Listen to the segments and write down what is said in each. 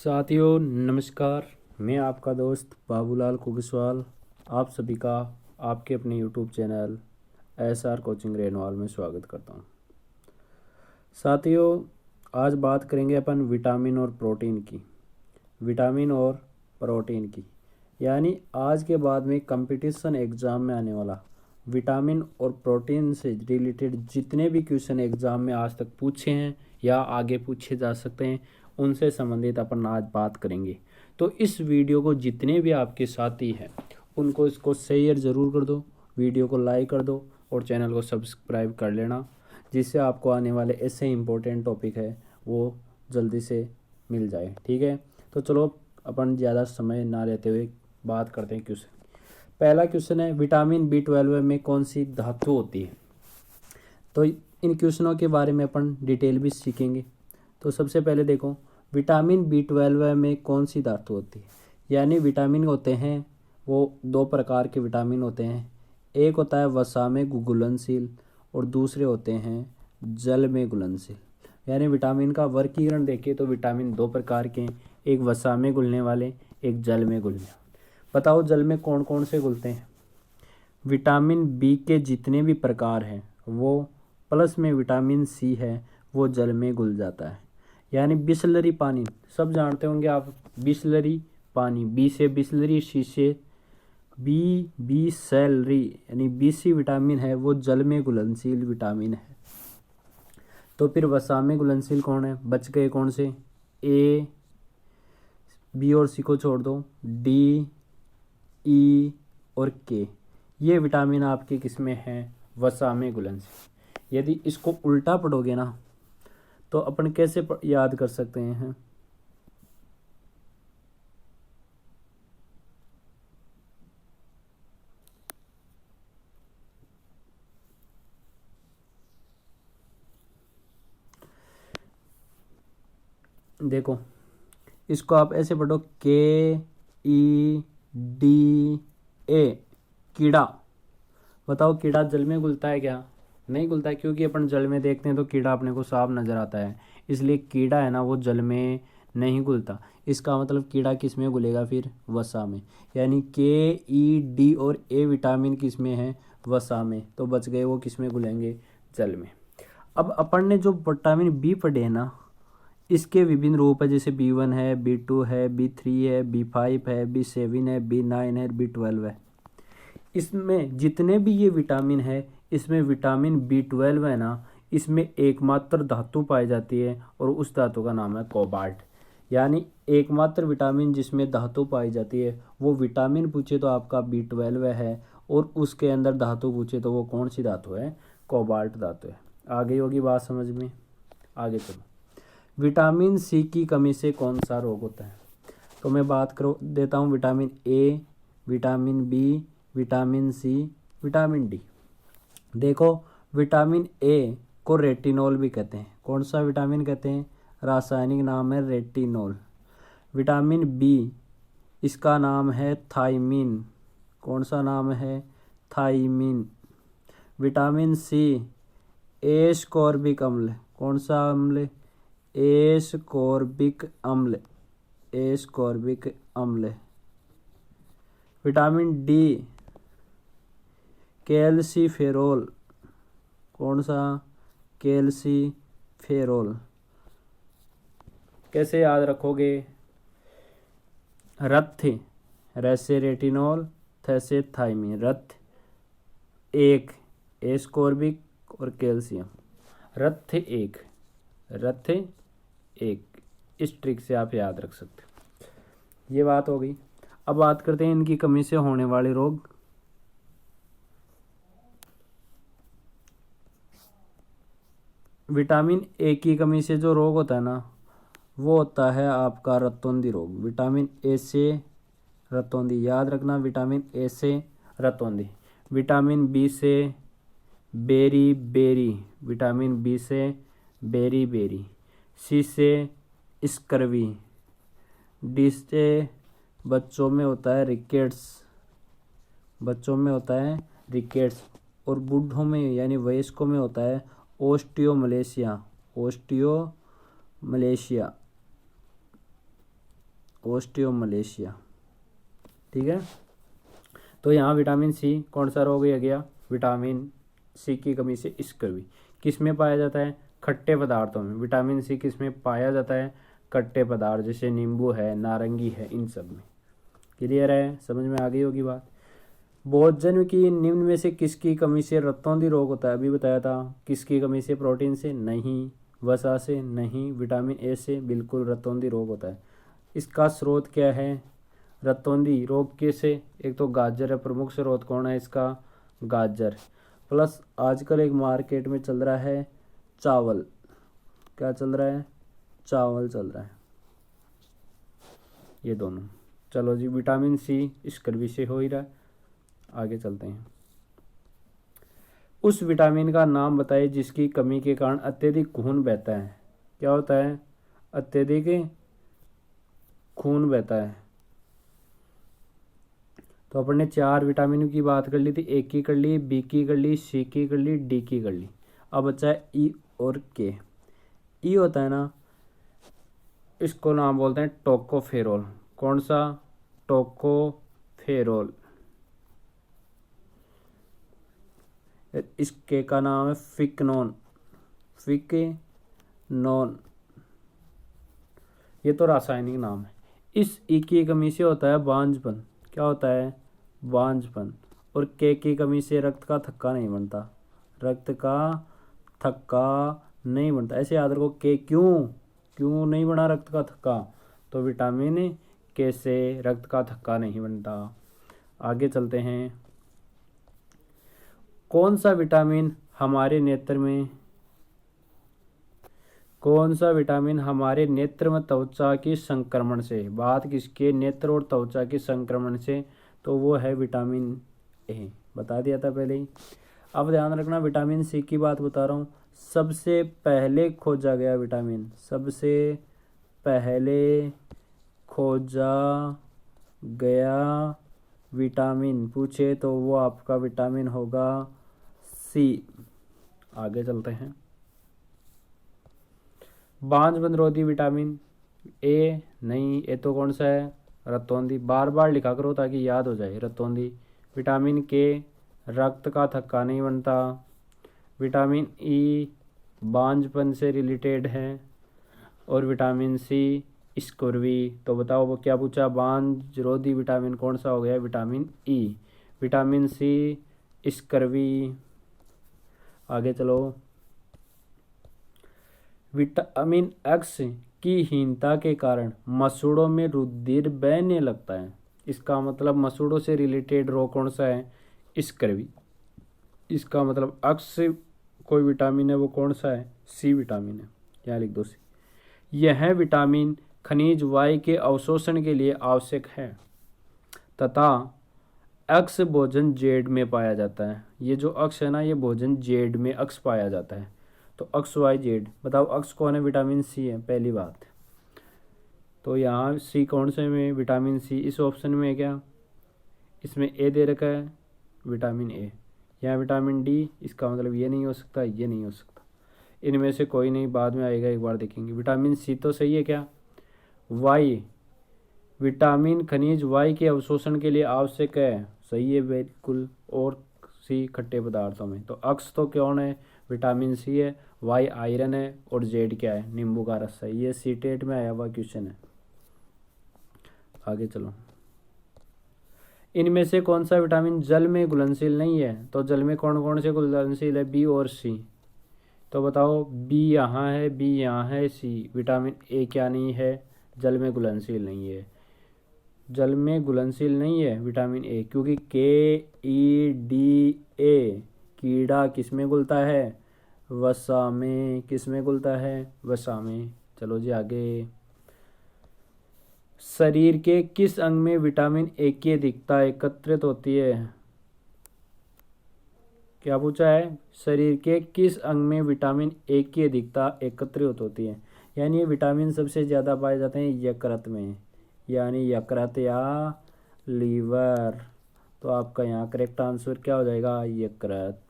साथियों नमस्कार। मैं आपका दोस्त बाबूलाल कुगसवाल आप सभी का आपके अपने YouTube channel SR coaching renewal में स्वागत करता हूं। साथियों आज बात करेंगे अपन विटामिन और प्रोटीन की यानी आज के बाद में कंपटीशन एग्ज़ाम में आने वाला विटामिन और प्रोटीन से रिलेटेड जितने भी क्वेश्चन एग्ज़ाम में आज तक पूछे हैं या आगे पूछे जा सकते हैं उनसे संबंधित अपन आज बात करेंगे। तो इस वीडियो को जितने भी आपके साथी हैं उनको इसको शेयर ज़रूर कर दो, वीडियो को लाइक कर दो और चैनल को सब्सक्राइब कर लेना, जिससे आपको आने वाले ऐसे इम्पोर्टेंट टॉपिक है वो जल्दी से मिल जाए। ठीक है, तो चलो अपन ज़्यादा समय ना लेते हुए बात करते हैं क्वेश्चन। पहला क्वेश्चन है विटामिन B12 में कौन सी धातु होती है। तो इन क्वेश्चनों के बारे में अपन डिटेल भी सीखेंगे। तो सबसे पहले देखो विटामिन B12 में कौन सी धातु होती है। यानी विटामिन होते हैं वो दो प्रकार के विटामिन होते हैं, एक होता है वसा में घुलनशील और दूसरे होते हैं जल में घुलनशील। यानी विटामिन का वर्गीकरण देखिए तो विटामिन दो प्रकार के हैं, एक वसा में घुलने वाले, एक जल में घुलने वाले। बताओ जल में कौन कौन से घुलते हैं। विटामिन बी के जितने भी प्रकार हैं वो प्लस में विटामिन सी है वो जल में घुल जाता है। यानी बिसलरी पानी सब जानते होंगे आप, बिसलरी पानी, बी से बिसलरी, सी से बी सैलरी, यानी BC विटामिन है वो जल में घुलनशील विटामिन है। तो फिर वसा में घुलनशील कौन है, बच गए कौन से, A, B और C को छोड़ दो, D, E और K। ये विटामिन आपके किस में हैं, वसा में घुलनशील। यदि इसको उल्टा पढ़ोगे ना तो अपन कैसे याद कर सकते हैं। देखो इसको आप ऐसे पढ़ो KEDA कीड़ा। बताओ कीड़ा जल में घुलता है क्या, नहीं घुलता है, क्योंकि अपन जल में देखते हैं तो कीड़ा अपने को साफ नज़र आता है, इसलिए कीड़ा है ना वो जल में नहीं घुलता। इसका मतलब कीड़ा किस में घुलेगा, फिर वसा में। यानी KED और A विटामिन किस में है, वसा में। तो बच गए वो किस में घुलेंगे, जल में। अब अपन ने जो विटामिन B पढ़े हैं ना इसके विभिन्न रूप है, जैसे B1 है, B2 है, B3 है, B5 है, B7 है, B9 है, B12 है। इसमें जितने भी ये विटामिन है इसमें विटामिन B12 है ना, इसमें एकमात्र धातु पाई जाती है और उस धातु का नाम है कोबाल्ट। यानी एकमात्र विटामिन जिसमें धातु पाई जाती है वो विटामिन पूछे तो आपका B12 है, और उसके अंदर धातु पूछे तो वो कौन सी धातु है, कोबाल्ट धातु है। आगे होगी बात समझ में, आगे चलो। विटामिन C की कमी से कौन सा रोग होता है। तो मैं बात करो देता हूँ vitamin A, vitamin B, vitamin C, vitamin D। देखो विटामिन A को रेटिनॉल भी कहते हैं। कौन सा विटामिन कहते हैं, रासायनिक नाम है रेटिनॉल। विटामिन B इसका नाम है थायमीन। कौन सा नाम है, थायमीन। विटामिन C एस्कॉर्बिक अम्ल। कौन सा अम्ल, एस्कॉर्बिक अम्ल, एस्कॉर्बिक अम्ल। Vitamin D calciferol. कौन सा, कैल्सीफेरोल। कैसे याद रखोगे, रथ, रसे रेटिनॉल, थैसे थायमीन। रथ एक, एस्कॉर्बिक और कैल्शियम। रथ एक, रथ एक। इस ट्रिक से आप याद रख सकते हो। ये बात हो गई। अब बात करते हैं इनकी कमी से होने वाले रोग। विटामिन A की कमी से जो रोग होता है ना वो होता है आपका रतौंधी रोग। विटामिन A से रतौंधी, याद रखना, विटामिन A से रतौंधी। विटामिन B से बेरी बेरी, विटामिन B से बेरी बेरी। C से स्कर्वी। D से बच्चों में होता है रिकेट्स, बच्चों में होता है रिकेट्स। और बूढ़ों में यानी वयस्कों में होता है ओस्टियोमलेशिया, ओस्टियोमलेशिया। ऑस्टियोमलेशिया। ठीक है, तो यहाँ विटामिन सी कौन सा रोग आ गया, विटामिन सी की कमी से स्कर्वी। किस में पाया जाता है, खट्टे पदार्थों में। विटामिन सी किस में पाया जाता है, खट्टे पदार्थ, जैसे नींबू है, नारंगी है, इन सब में। क्लियर है, समझ में आ गई होगी बात। भोजन की निम्न में से किसकी कमी से रतौंधी रोग होता है, अभी बताया था। किसकी कमी से, प्रोटीन से नहीं, वसा से नहीं, विटामिन ए से बिल्कुल रतौंधी रोग होता है। इसका स्रोत क्या है, रतौंधी रोग के से, एक तो गाजर है, प्रमुख स्रोत कौन है इसका, गाजर। प्लस आजकल एक मार्केट में चल रहा है चावल, क्या चल रहा है, चावल चल रहा है, ये दोनों। चलो जी, विटामिन सी स्कर्वी से हो ही रहा है। आगे चलते हैं। उस विटामिन का नाम बताइए जिसकी कमी के कारण अत्यधिक खून बहता है। क्या होता है, अत्यधिक खून बहता है। तो अपन ने 4 विटामिन की बात कर ली थी, ए की कर ली, बी की कर ली, सी की कर ली, डी की कर ली। अब बचा है ई और के। ई होता है ना, इसको नाम बोलते हैं टोकोफेरोल। कौन सा, टोकोफेरोल। इसके का नाम है फिकनोन, फिकनोन, ये तो रासायनिक नाम है। इस ई की कमी से होता है बांझपन। क्या होता है, बांझपन। और के की कमी से रक्त का थक्का नहीं बनता, रक्त का थक्का नहीं बनता। ऐसे याद रखो, के क्यों क्यों नहीं बना रक्त का थक्का, तो विटामिन के से रक्त का थक्का नहीं बनता। आगे चलते हैं। कौन सा विटामिन हमारे नेत्र में, कौन सा विटामिन हमारे नेत्र में त्वचा की संक्रमण से, बात किसके, नेत्र और त्वचा की संक्रमण से, तो वो है विटामिन ए। बता दिया था पहले ही। अब ध्यान रखना, विटामिन सी की बात बता रहा हूँ। सबसे पहले खोजा गया विटामिन, सबसे पहले खोजा गया विटामिन पूछे तो वो आपका विटामिन होगा सी। आगे चलते हैं। बांझपन रोधी विटामिन ए नहीं, ए तो कौन सा है, रतौंधी। बार बार लिखा करो ताकि याद हो जाए, रतौंधी। विटामिन के रक्त का थक्का नहीं बनता। विटामिन ई बांझपन से रिलेटेड है। और विटामिन सी स्कर्वी। तो बताओ वो क्या पूछा, बांझ रोधी विटामिन कौन सा हो गया, vitamin E. Vitamin C scurvy. आगे चलो। विटामिन एक्स की हीनता के कारण मसूड़ों में रुधिर बहने लगता है। इसका मतलब मसूड़ों से रिलेटेड रोग कौन सा है, स्कर्वी। इसका मतलब एक्स कोई विटामिन है, वो कौन सा है, सी विटामिन है। यहाँ लिख दो सी। यह विटामिन खनिज वाई के अवशोषण के लिए आवश्यक है तथा अक्स भोजन जेड में पाया जाता है। ये जो अक्स है ना, ये भोजन जेड में अक्स पाया जाता है। तो अक्स वाई जेड, बताओ अक्स कौन है, विटामिन सी है, पहली बात। तो यहाँ सी कौन से में, विटामिन सी इस ऑप्शन में है क्या, इसमें ए दे रखा है, विटामिन ए। यहाँ विटामिन डी, इसका मतलब ये नहीं हो सकता, ये नहीं हो सकता। इनमें से कोई नहीं, बाद में आएगा, एक बार देखेंगे। विटामिन सी तो सही है क्या, वाई विटामिन खनिज वाई के अवशोषण के लिए आवश्यक है, सही है बिल्कुल। और सी खट्टे पदार्थों में। तो अक्स तो कौन है, विटामिन सी है, वाई आयरन है, और जेड क्या है, नींबू का रस है। ये सी टेट में आया हुआ क्वेश्चन है। आगे चलो। इनमें से कौन सा विटामिन जल में घुलनशील नहीं है, तो जल में कौन कौन से घुलनशील है, बी और सी। तो बताओ, बी यहाँ है, बी यहाँ है, सी। विटामिन ए क्या नहीं है, जल में घुलनशील नहीं है। जल में घुलनशील नहीं है विटामिन ए, क्योंकि के ई डी ए कीड़ा किस में घुलता है, वसा में। किस में घुलता है, वसा में। चलो जी आगे। शरीर के किस अंग में विटामिन ए की अधिकता एकत्रित होती है, क्या पूछा है, शरीर के किस अंग में विटामिन ए की अधिकता एकत्रित होती है। यानी ये विटामिन सबसे ज़्यादा पाए जाते हैं यकृत में, यानी यकृत या लीवर। तो आपका यहाँ करेक्ट आंसर क्या हो जाएगा, यकृत।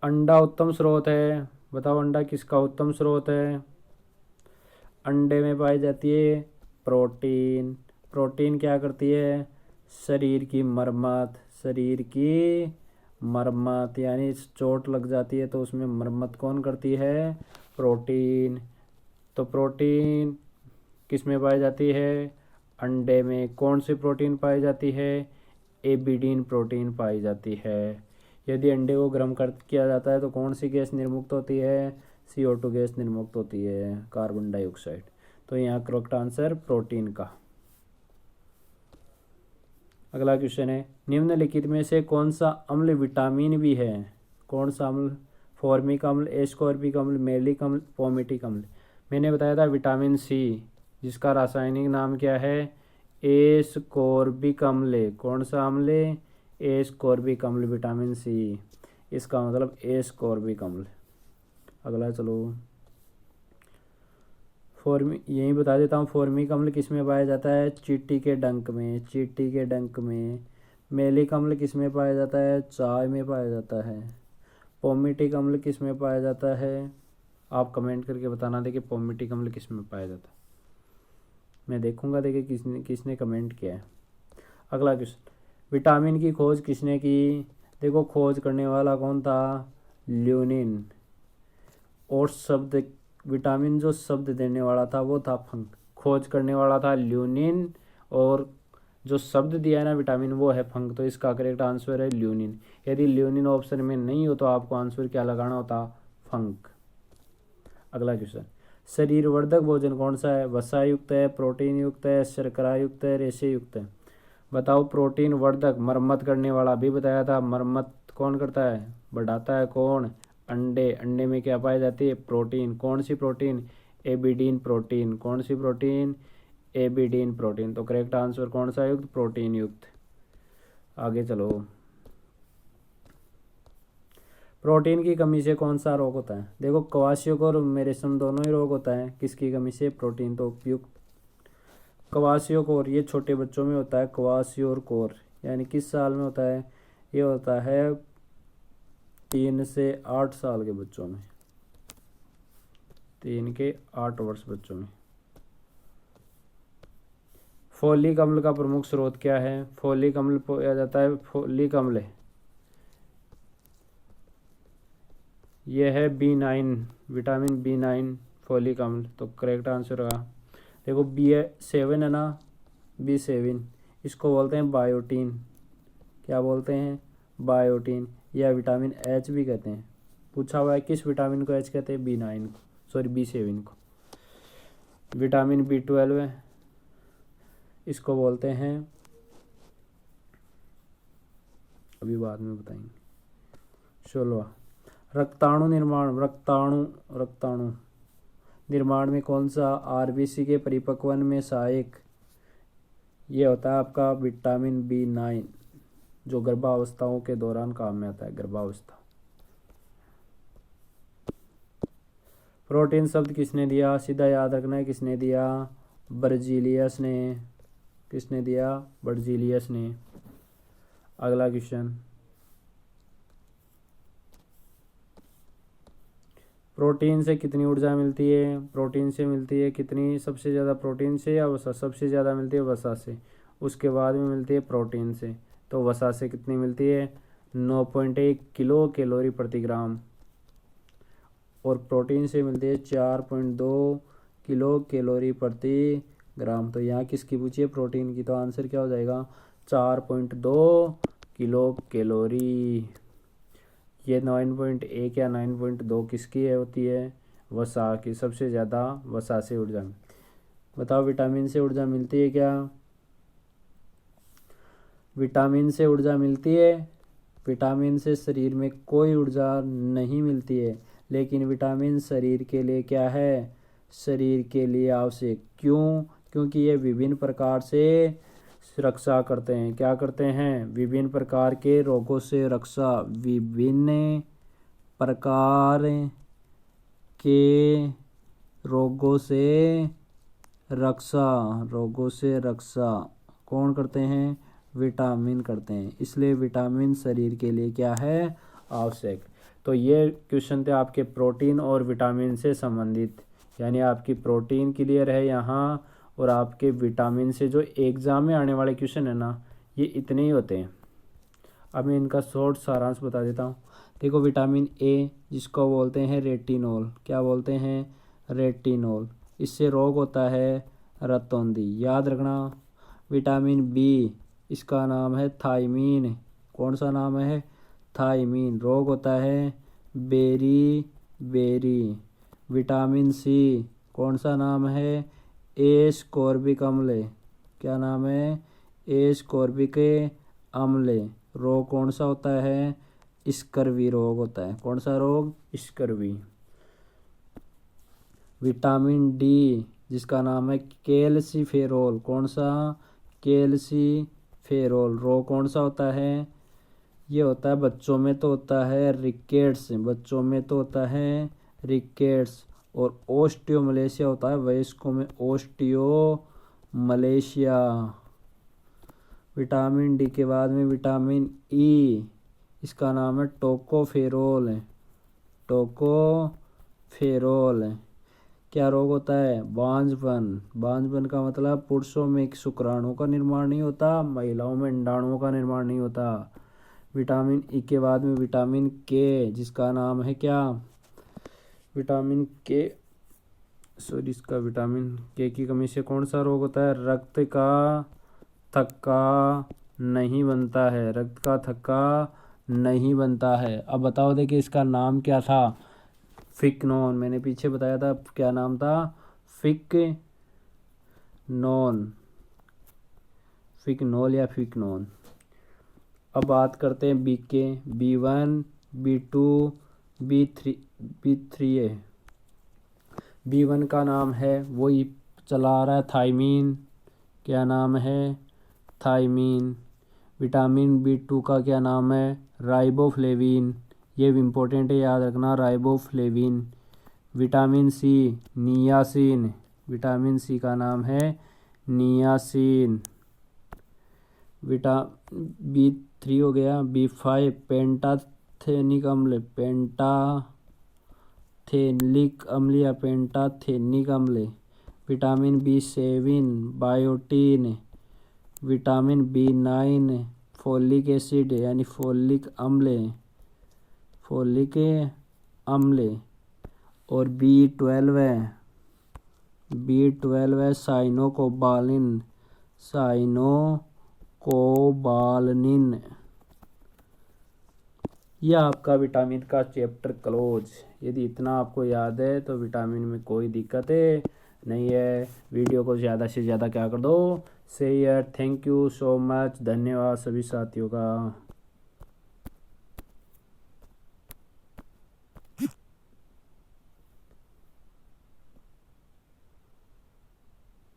अंडा उत्तम स्रोत है, बताओ अंडा किसका उत्तम स्रोत है। अंडे में पाई जाती है प्रोटीन। प्रोटीन क्या करती है? शरीर की मरम्मत, शरीर की मरम्मत, यानी चोट लग जाती है तो उसमें मरम्मत कौन करती है? प्रोटीन। तो प्रोटीन किस में पाई जाती है? अंडे में। कौन सी प्रोटीन पाई जाती है? एबिडीन प्रोटीन पाई जाती है। यदि अंडे को गर्म कर किया जाता है तो कौन सी गैस निर्मुक्त होती है? CO2 गैस निर्मुक्त होती है, कार्बन डाइऑक्साइड। तो यहाँ करेक्ट आंसर प्रोटीन का। अगला क्वेश्चन है, निम्नलिखित में से कौन सा अम्ल विटामिन भी है? कौन सा अम्ल? फॉर्मिक अम्ल, एस्कॉर्बिक अम्ल, मैलिक अम्ल, पोमेटिक अम्ल। मैंने बताया था विटामिन सी, जिसका रासायनिक नाम क्या है? एस्कॉर्बिक अम्ल। कौन सा अम्ल? एस्कॉर्बिक अम्ल, विटामिन सी, इसका मतलब एस्कॉर्बिक अम्ल। अगला चलो, यही बता देता हूँ, फॉर्मिक अम्ल किस में पाया जाता है? चींटी के डंक में, चींटी के डंक में। मैलिक अम्ल किस में पाया जाता है? चाय में पाया जाता है। पोमेटिक अम्ल किस में पाया जाता है? आप कमेंट करके बताना देखिए पोमेटिक अम्ल किस में पाया जाता है। मैं देखूंगा देखिए किसने कमेंट किया है। अगला क्वेश्चन, विटामिन की खोज किसने की? देखो खोज करने वाला कौन था? ल्यूनिन। और शब्द, विटामिन जो शब्द देने वाला था वो था फंक। खोज करने वाला था ल्यूनिन और जो शब्द दिया है ना विटामिन वो है फंक। तो इसका करेक्ट आंसर है ल्यूनिन। यदि ल्यूनिन ऑप्शन में नहीं हो तो आपको आंसर क्या लगाना होता? फंक। अगला क्वेश्चन, शरीर वर्धक भोजन कौन सा है? वसा युक्त है, प्रोटीन युक्त है, शर्करा युक्त है, रेशे युक्त है। बताओ। प्रोटीन वर्धक, मरम्मत करने वाला भी बताया था। मरम्मत कौन करता है? बढ़ाता है कौन? अंडे। अंडे में क्या पाई जाती है? प्रोटीन। कौन सी प्रोटीन? एबिडीन प्रोटीन। कौन सी प्रोटीन? एबिडीन प्रोटीन। तो करेक्ट आंसर कौन सा युक्त? प्रोटीन युक्त। आगे चलो, प्रोटीन की कमी से कौन सा रोग होता है? देखो क्वाशियों और मेरेस्म दोनों ही रोग होता है। किसकी कमी से? प्रोटीन। तो उपयुक्त। क्वाशियोकोर ये छोटे बच्चों में होता है। क्वाशियोकोर यानी किस साल में होता है? ये होता है 3 से 8 साल के बच्चों में, 3 के 8 वर्ष बच्चों में। फोलिक अम्ल का प्रमुख स्रोत क्या है? फोलिक अम्ल पाया जाता है, फोलिक अम्ल यह है B9, विटामिन B9 फोलिक अम्ल। तो करेक्ट आंसर होगा देखो B7 है ना, B7 इसको बोलते हैं बायोटीन। क्या बोलते हैं? बायोटीन, या विटामिन H भी कहते हैं। पूछा हुआ है किस विटामिन को H कहते हैं? B9 को, सॉरी B7 को। विटामिन B12 है, इसको बोलते हैं, अभी बाद में बताएंगे। 16 रक्ताणु निर्माण, रक्ताणु निर्माण में कौन सा RBC के परिपक्वन में सहायक? ये होता है आपका विटामिन B9, जो गर्भावस्थाओं के दौरान काम में आता है, गर्भावस्था। प्रोटीन शब्द किसने दिया? सीधा याद रखना है, किसने दिया? बर्जीलियस ने। किसने दिया? बर्जीलियस ने। अगला क्वेश्चन, प्रोटीन से कितनी ऊर्जा मिलती है? प्रोटीन से मिलती है कितनी? सबसे ज़्यादा प्रोटीन से या वसा? सबसे ज़्यादा मिलती है वसा से, उसके बाद में मिलती है प्रोटीन से। तो वसा से कितनी मिलती है? 9.1 किलो कैलोरी प्रति ग्राम, और प्रोटीन से मिलती है 4.2 किलो कैलोरी प्रति ग्राम। तो यहाँ किसकी पूछी है? प्रोटीन की। तो आंसर क्या हो जाएगा? 4.2 किलो कैलोरी। ये 9.1 या 9.2 किसकी है होती है? वसा की। सबसे ज़्यादा वसा से ऊर्जा। बताओ विटामिन से ऊर्जा मिलती है क्या? विटामिन से ऊर्जा मिलती है? विटामिन से शरीर में कोई ऊर्जा नहीं मिलती है, लेकिन विटामिन शरीर के लिए क्या है? शरीर के लिए आवश्यक। क्यों? क्योंकि ये विभिन्न प्रकार से रक्षा करते हैं। क्या करते हैं? विभिन्न प्रकार के रोगों से रक्षा। विभिन्न प्रकार के रोगों से रक्षा, रोगों से रक्षा कौन करते हैं? विटामिन करते हैं। इसलिए विटामिन शरीर के लिए क्या है? आवश्यक। तो ये क्वेश्चन थे आपके प्रोटीन और विटामिन से संबंधित। यानी आपकी प्रोटीन क्लियर है यहाँ, और आपके विटामिन से जो एग्ज़ाम में आने वाले क्वेश्चन है ना, ये इतने ही होते हैं। अब मैं इनका शॉर्ट सारांश बता देता हूँ। देखो, विटामिन ए जिसको बोलते हैं रेटिनॉल, क्या बोलते हैं? रेटिनॉल। इससे रोग होता है रतौंधी, याद रखना। विटामिन बी, इसका नाम है थायमीन। कौन सा नाम है? थायमीन। रोग होता है बेरी बेरी। विटामिन सी, कौन सा नाम है? एस्कॉर्बिक अम्ल। क्या नाम है? एस्कॉर्बिक अम्ल। रोग कौन सा होता है? स्कर्वी रोग होता है। कौन सा रोग? स्कर्वी। विटामिन डी, जिसका नाम है कैल्सीफेरोल। कौन सा? कैल्सीफेरोल। रोग कौन सा होता है? ये होता है, बच्चों में तो होता है रिकेट्स, बच्चों में तो होता है रिकेट्स। और ओस्टियोमलेशिया होता है वयस्कों में, ओस्टियोमलेशिया। विटामिन डी के बाद में विटामिन ई, इसका नाम है टोकोफेरोल। टोकोफेरोल। क्या रोग होता है? बांझपन। बांझपन का मतलब पुरुषों में शुक्राणुओं का निर्माण नहीं होता, महिलाओं में अंडाणुओं का निर्माण नहीं होता। विटामिन ई के बाद में विटामिन के, जिसका नाम है क्या? विटामिन के, सॉरी, इसका विटामिन के की कमी से कौन सा रोग होता है? रक्त का थक्का नहीं बनता है। रक्त का थक्का नहीं बनता है। अब बताओ, देखिए इसका नाम क्या था? फिकनोन। मैंने पीछे बताया था क्या नाम था? फिकनोन। फिकनोल या फिकनोन। अब बात करते हैं बी के। B1, B2, B3 है। B1 का नाम है, वही चला आ रहा है, थायमीन। क्या नाम है? थायमीन। विटामिन B2 का क्या नाम है? राइबोफ्लेविन। ये भी इम्पोर्टेंट है, याद रखना, riboflavin. Vitamin C, niacin. Vitamin C का नाम है नियासिन। B3 हो गया। B5 पेंटाथेनिक अम्ल। पेंटाथेनिक अम्ल या पेंटाथेनिक अम्ल। Vitamin B7 biotin. Vitamin B9 folic acid यानी फोलिक अम्ल। फोलिक अम्ल। और B12 है, B12 है साइनोकोबालिन। साइनोकोबालनिन। यह आपका विटामिन का चैप्टर क्लोज। यदि इतना आपको याद है तो विटामिन में कोई दिक्कत है नहीं है। वीडियो को ज़्यादा से ज़्यादा क्या कर दो, share. Thank you so much. धन्यवाद सभी साथियों का।